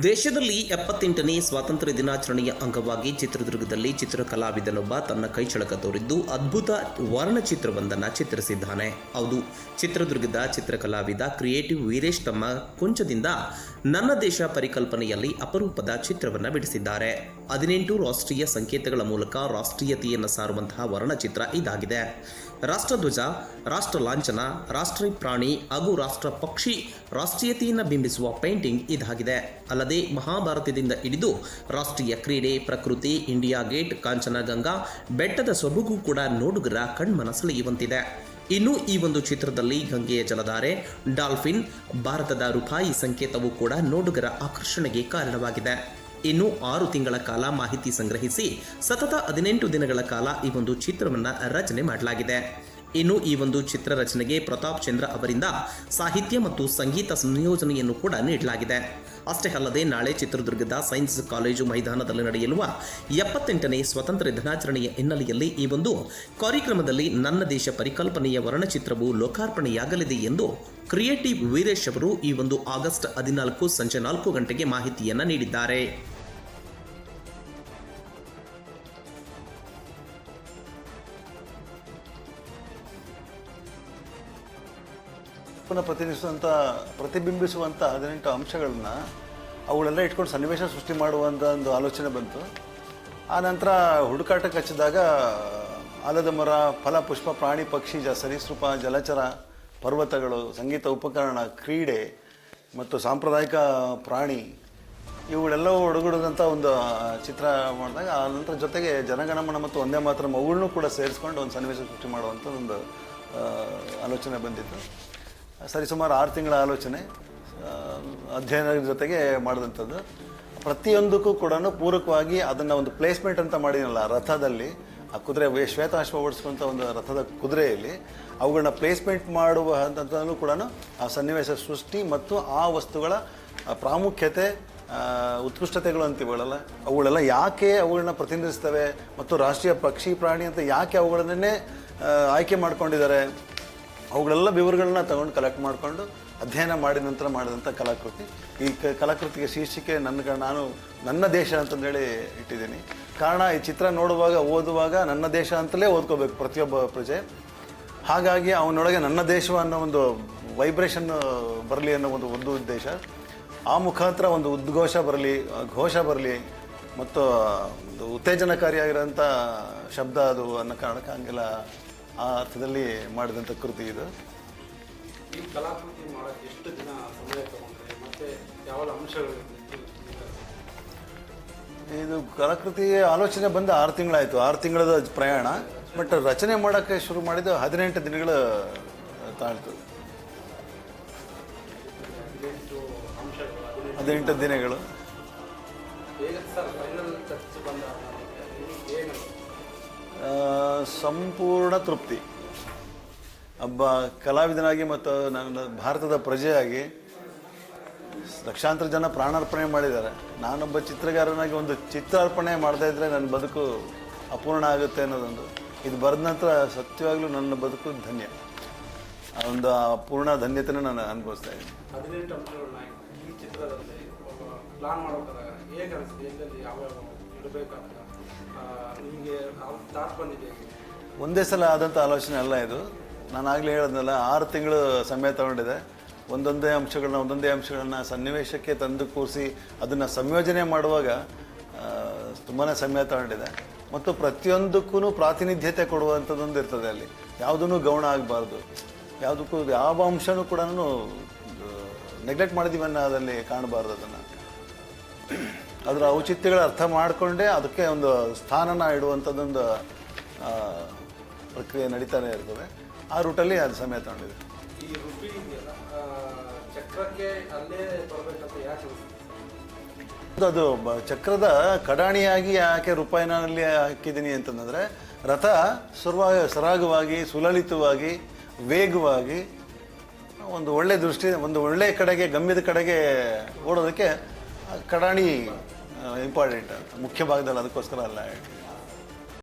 ದೇಶದಲ್ಲಿ 78ನೇ ಸ್ವಾತಂತ್ರ್ಯ ದಿನಾಚರಣೆಯ ಅಂಗವಾಗಿ ಚಿತ್ರದುರ್ಗದಲ್ಲಿ ಚಿತ್ರಕಲಾವಿದನೊಬ್ಬ ತನ್ನ ಕೈಚಳಕ ತೋರಿದ್ದು ಅದ್ಭುತ ವರ್ಣಚಿತ್ರವೊಂದನ್ನು ಚಿತ್ರಿಸಿದ್ದಾನೆ. ಹೌದು, ಚಿತ್ರದುರ್ಗದ ಚಿತ್ರಕಲಾವಿದ ಕ್ರಿಯೇಟಿವ್ ವೀರೇಶ್ ತಮ್ಮ ಕೊಂಚದಿಂದ ನನ್ನ ದೇಶ ಪರಿಕಲ್ಪನೆಯಲ್ಲಿ ಅಪರೂಪದ ಚಿತ್ರವನ್ನು ಬಿಡಿಸಿದ್ದಾರೆ. 18 ರಾಷ್ಟ್ರೀಯ ಸಂಕೇತಗಳ ಮೂಲಕ ರಾಷ್ಟ್ರೀಯತೆಯನ್ನು ಸಾರುವಂತಹ ವರ್ಣಚಿತ್ರ ಇದಾಗಿದೆ. ರಾಷ್ಟ್ರಧ್ವಜ, ರಾಷ್ಟ್ರ ಲಾಂಛನ, ರಾಷ್ಟ್ರೀಯ ಪ್ರಾಣಿ ಹಾಗೂ ರಾಷ್ಟ್ರ ಪಕ್ಷಿ ರಾಷ್ಟ್ರೀಯತೆಯನ್ನು ಬಿಂಬಿಸುವ ಪೇಂಟಿಂಗ್ ಇದಾಗಿದೆ. ಅಲ್ಲದೆ ಮಹಾಭಾರತದಿಂದ ಹಿಡಿದು ರಾಷ್ಟ್ರೀಯ ಕ್ರೀಡೆ, ಪ್ರಕೃತಿ, ಇಂಡಿಯಾ ಗೇಟ್, ಕಾಂಚನಗಂಗಾ ಬೆಟ್ಟದ ಸೊಬಗು ಕೂಡ ನೋಡುಗರ ಕಣ್ಮನ ಸೆಳೆಯುವಂತಿದೆ. ಇನ್ನು ಈ ಒಂದು ಚಿತ್ರದಲ್ಲಿ ಗಂಗೆಯ ಜಲಧಾರೆ, ಡಾಲ್ಫಿನ್, ಭಾರತದ ರೂಪಾಯಿ ಸಂಕೇತವೂ ಕೂಡ ನೋಡುಗರ ಆಕರ್ಷಣೆಗೆ ಕಾರಣವಾಗಿದೆ. ಇನ್ನು 6 ತಿಂಗಳ ಕಾಲ ಮಾಹಿತಿ ಸಂಗ್ರಹಿಸಿ ಸತತ 18 ದಿನಗಳ ಕಾಲ ಈ ಒಂದು ಚಿತ್ರವನ್ನು ರಚನೆ ಮಾಡಲಾಗಿದೆ. ಇನ್ನು ಈ ಒಂದು ಚಿತ್ರ ರಚನೆಗೆ ಪ್ರತಾಪ್ ಚಂದ್ರ ಅವರಿಂದ ಸಾಹಿತ್ಯ ಮತ್ತು ಸಂಗೀತ ಸಂಯೋಜನೆಯನ್ನು ಕೂಡ ನೀಡಲಾಗಿದೆ. ಅಷ್ಟೇ ಅಲ್ಲದೆ ನಾಳೆ ಚಿತ್ರದುರ್ಗದ ಸೈನ್ಸ್ ಕಾಲೇಜು ಮೈದಾನದಲ್ಲಿ ನಡೆಯಲಿರುವ 78ನೇ ಸ್ವಾತಂತ್ರ್ಯ ದಿನಾಚರಣೆಯ ಹಿನ್ನೆಲೆಯಲ್ಲಿ ಈ ಒಂದು ಕಾರ್ಯಕ್ರಮದಲ್ಲಿ ನನ್ನ ದೇಶ ಪರಿಕಲ್ಪನೆಯ ವರ್ಣಚಿತ್ರವು ಲೋಕಾರ್ಪಣೆಯಾಗಲಿದೆ ಎಂದು ಕ್ರಿಯೇಟಿವ್ ವೀರೇಶ್ ಅವರು ಈ ಒಂದು ಆಗಸ್ಟ್ 14 ಸಂಜೆ 4 ಗಂಟೆಗೆ ಮಾಹಿತಿಯನ್ನು ನೀಡಿದ್ದಾರೆ. ಪ್ರತಿಬಿಂಬಿಸುವಂಥ 18 ಅಂಶಗಳನ್ನ ಅವುಗಳೆಲ್ಲ ಇಟ್ಕೊಂಡು ಸನ್ನಿವೇಶ ಸೃಷ್ಟಿ ಮಾಡುವಂಥ ಒಂದು ಆಲೋಚನೆ ಬಂತು. ಆ ನಂತರ ಹುಡುಕಾಟಕ್ಕೆ ಹಚ್ಚಿದಾಗ ಆಲದ ಮರ, ಫಲ, ಪುಷ್ಪ, ಪ್ರಾಣಿ, ಪಕ್ಷಿ, ಸರೀಸೃಪ, ಜಲಚರ, ಪರ್ವತಗಳು, ಸಂಗೀತ ಉಪಕರಣ, ಕ್ರೀಡೆ ಮತ್ತು ಸಾಂಪ್ರದಾಯಿಕ ಪ್ರಾಣಿ ಇವುಗಳೆಲ್ಲವೂ ಒಳಗೂಡಿದಂಥ ಒಂದು ಚಿತ್ರ ಮಾಡಿದಾಗ ಆ ನಂತರ ಜೊತೆಗೆ ಜನಗಣಮನ ಮತ್ತು ವಂದೇ ಮಾತರಂ ಅವುಗಳನ್ನೂ ಕೂಡ ಸೇರಿಸ್ಕೊಂಡು ಒಂದು ಸನ್ನಿವೇಶ ಸೃಷ್ಟಿ ಮಾಡುವಂಥ ಒಂದು ಆಲೋಚನೆ ಬಂದಿತ್ತು. ಸರಿಸುಮಾರು 6 ತಿಂಗಳ ಆಲೋಚನೆ, ಅಧ್ಯಯನದ ಜೊತೆಗೆ ಮಾಡಿದಂಥದ್ದು. ಪ್ರತಿಯೊಂದಕ್ಕೂ ಕೂಡ ಪೂರಕವಾಗಿ ಅದನ್ನು ಒಂದು ಪ್ಲೇಸ್ಮೆಂಟ್ ಅಂತ ಮಾಡಿನಲ್ಲ, ರಥದಲ್ಲಿ ಆ ಕುದುರೆ ಶ್ವೇತಾಶ್ವ ಓಡಿಸುವಂಥ ಒಂದು ರಥದ ಕುದುರೆಯಲ್ಲಿ ಅವುಗಳನ್ನ ಪ್ಲೇಸ್ಮೆಂಟ್ ಮಾಡುವ ಹಂತದಲ್ಲೂ ಕೂಡ ಆ ಸನ್ನಿವೇಶ ಸೃಷ್ಟಿ ಮತ್ತು ಆ ವಸ್ತುಗಳ ಪ್ರಾಮುಖ್ಯತೆ, ಉತ್ಕೃಷ್ಟತೆಗಳು ಅಂತೀವಲ್ಲ, ಅವುಗಳೆಲ್ಲ ಯಾಕೆ ಅವುಗಳನ್ನ ಪ್ರತಿನಿಧಿಸ್ತವೆ ಮತ್ತು ರಾಷ್ಟ್ರೀಯ ಪಕ್ಷಿ ಪ್ರಾಣಿ ಅಂತ ಯಾಕೆ ಅವುಗಳನ್ನೇ ಆಯ್ಕೆ ಮಾಡ್ಕೊಂಡಿದ್ದಾರೆ, ಅವುಗಳೆಲ್ಲ ವಿವರಗಳನ್ನ ತಗೊಂಡು ಕಲೆಕ್ಟ್ ಮಾಡಿಕೊಂಡು ಅಧ್ಯಯನ ಮಾಡಿದ ನಂತರ ಮಾಡಿದಂಥ ಕಲಾಕೃತಿ. ಈ ಕಲಾಕೃತಿಗೆ ಶೀರ್ಷಿಕೆ ನಾನು ನನ್ನ ದೇಶ ಅಂತಂದೇಳಿ ಇಟ್ಟಿದ್ದೀನಿ. ಕಾರಣ, ಈ ಚಿತ್ರ ನೋಡುವಾಗ ಓದುವಾಗ ನನ್ನ ದೇಶ ಅಂತಲೇ ಓದ್ಕೋಬೇಕು ಪ್ರತಿಯೊಬ್ಬ ಪ್ರಜೆ. ಹಾಗಾಗಿ ಅವನೊಳಗೆ ನನ್ನ ದೇಶ ಅನ್ನೋ ಒಂದು ವೈಬ್ರೇಷನ್ ಬರಲಿ ಅನ್ನೋ ಒಂದು ಉದ್ದೇಶ. ಆ ಮುಖಾಂತರ ಒಂದು ಉದ್ಘೋಷ ಬರಲಿ, ಘೋಷ ಬರಲಿ ಮತ್ತು ಒಂದು ಉತ್ತೇಜನಕಾರಿಯಾಗಿರೋಂಥ ಶಬ್ದ ಅದು ಅನ್ನೋ ಕಾರಣಕ್ಕೆ ಹಂಗೆಲ್ಲ ಆ ಅರ್ಥದಲ್ಲಿ ಮಾಡಿದಂಥ ಕೃತಿ ಇದು. ಈ ಕಲಾಕೃತಿ ಮಾಡೋಕ್ಕೆ ಎಷ್ಟು ದಿನ ಸಮಯ ತಗೊಂಡ್ರೆ ಮತ್ತು ಯಾವ ಅಂಶಗಳು? ಇದು ಕಲಾಕೃತಿ ಆಲೋಚನೆ ಬಂದು 6 ತಿಂಗಳಾಯಿತು. 6 ತಿಂಗಳದ ಪ್ರಯಾಣ. ಬಟ್ ರಚನೆ ಮಾಡೋಕ್ಕೆ ಶುರು ಮಾಡಿದ್ದು 18 ದಿನಗಳು ತಾಳ್ತು. 18 ದಿನಗಳು. ಸಂಪೂರ್ಣ ತೃಪ್ತಿ. ಒಬ್ಬ ಕಲಾವಿದನಾಗಿ ಮತ್ತು ನನ್ನ ಭಾರತದ ಪ್ರಜೆಯಾಗಿ ಲಕ್ಷಾಂತರ ಜನ ಪ್ರಾಣಾರ್ಪಣೆ ಮಾಡಿದ್ದಾರೆ. ನಾನೊಬ್ಬ ಚಿತ್ರಗಾರನಾಗಿ ಒಂದು ಚಿತ್ರಾರ್ಪಣೆ ಮಾಡದೇ ಇದ್ದರೆ ನನ್ನ ಬದುಕು ಅಪೂರ್ಣ ಆಗುತ್ತೆ ಅನ್ನೋದೊಂದು. ಇದು ಬರೆದ ನಂತರ ಸತ್ಯವಾಗಲೂ ನನ್ನ ಬದುಕು ಧನ್ಯ. ಆ ಒಂದು ಪೂರ್ಣ ಧನ್ಯತೆಯನ್ನು ನಾನು ಅನುಭವಿಸ್ತಾ ಇದ್ದೀನಿ. 18 ಅಂಶಗಳನ್ನ ಈ ಚಿತ್ರದಲ್ಲಿ ಪ್ಲಾನ್ ಮಾಡೋಕ್ಕಾಗ ಹೇಗೆ ಅನಿಸ್ತು? ಎಲ್ಲೆಲ್ಲಿ ಯಾವ್ಯಾವ ಇಡಬೇಕಾಗ್ತದೆ ನಿಮಗೆ ಥಾಟ್ ಬಂದಿದೆ? ಒಂದೇ ಸಲ ಆದಂಥ ಆಲೋಚನೆ ಅಲ್ಲ ಇದು. ನಾನು ಆಗಲೇ ಹೇಳಿದ್ನಲ್ಲ, 6 ತಿಂಗಳು ಸಮಯ ತಗೊಂಡಿದೆ. ಒಂದೊಂದೇ ಅಂಶಗಳನ್ನ ಸನ್ನಿವೇಶಕ್ಕೆ ತಂದು ಕೂರಿಸಿ ಅದನ್ನು ಸಂಯೋಜನೆ ಮಾಡುವಾಗ ತುಂಬಾ ಸಮಯ ತಗೊಂಡಿದೆ. ಮತ್ತು ಪ್ರತಿಯೊಂದಕ್ಕೂ ಪ್ರಾತಿನಿಧ್ಯತೆ ಕೊಡುವಂಥದ್ದೊಂದು ಇರ್ತದೆ. ಅಲ್ಲಿ ಯಾವುದೂ ಗೌಣ ಆಗಬಾರ್ದು, ಯಾವುದಕ್ಕೂ ಯಾವ ಅಂಶನೂ ಕೂಡ ನೆಗ್ಲೆಕ್ಟ್ ಮಾಡಿದ್ದೀವಿ ಅನ್ನೋದಲ್ಲಿ ಕಾಣಬಾರ್ದು. ಅದರ ಔಚಿತ್ಯಗಳ ಅರ್ಥ ಮಾಡಿಕೊಂಡೇ ಅದಕ್ಕೆ ಒಂದು ಸ್ಥಾನನ ಇಡುವಂಥದ್ದೊಂದು ಪ್ರಕ್ರಿಯೆ ನಡೀತಾನೆ ಇರ್ತದೆ. ಆ ರೂಟಲ್ಲಿ ಅದು ಸಮಯ ತಗೊಂಡಿದೆ. ಈ ರುಪಿ ಚಕ್ರಕ್ಕೆ ಅಲ್ಲೇ ಬರಬೇಕಂತ ಯಾಕೆ? ಅದು ಚಕ್ರದ ಕಡಾಣಿಯಾಗಿ ಯಾಕೆ ರೂಪಾಯಿನಲ್ಲಿ ಹಾಕಿದ್ದೀನಿ ಅಂತಂದರೆ, ರಥ ಸರಾಗವಾಗಿ, ಸುಲಲಿತವಾಗಿ, ವೇಗವಾಗಿ ಒಂದು ಒಳ್ಳೆ ಒಂದು ಒಳ್ಳೆಯ ಕಡೆಗೆ, ಗಮ್ಯದ ಕಡೆಗೆ ಓಡೋದಕ್ಕೆ ಕಡಾಣಿ ಇಂಪಾರ್ಟೆಂಟ್, ಮುಖ್ಯ ಭಾಗದಲ್ಲಿ. ಅದಕ್ಕೋಸ್ಕರ ಅಲ್ಲ.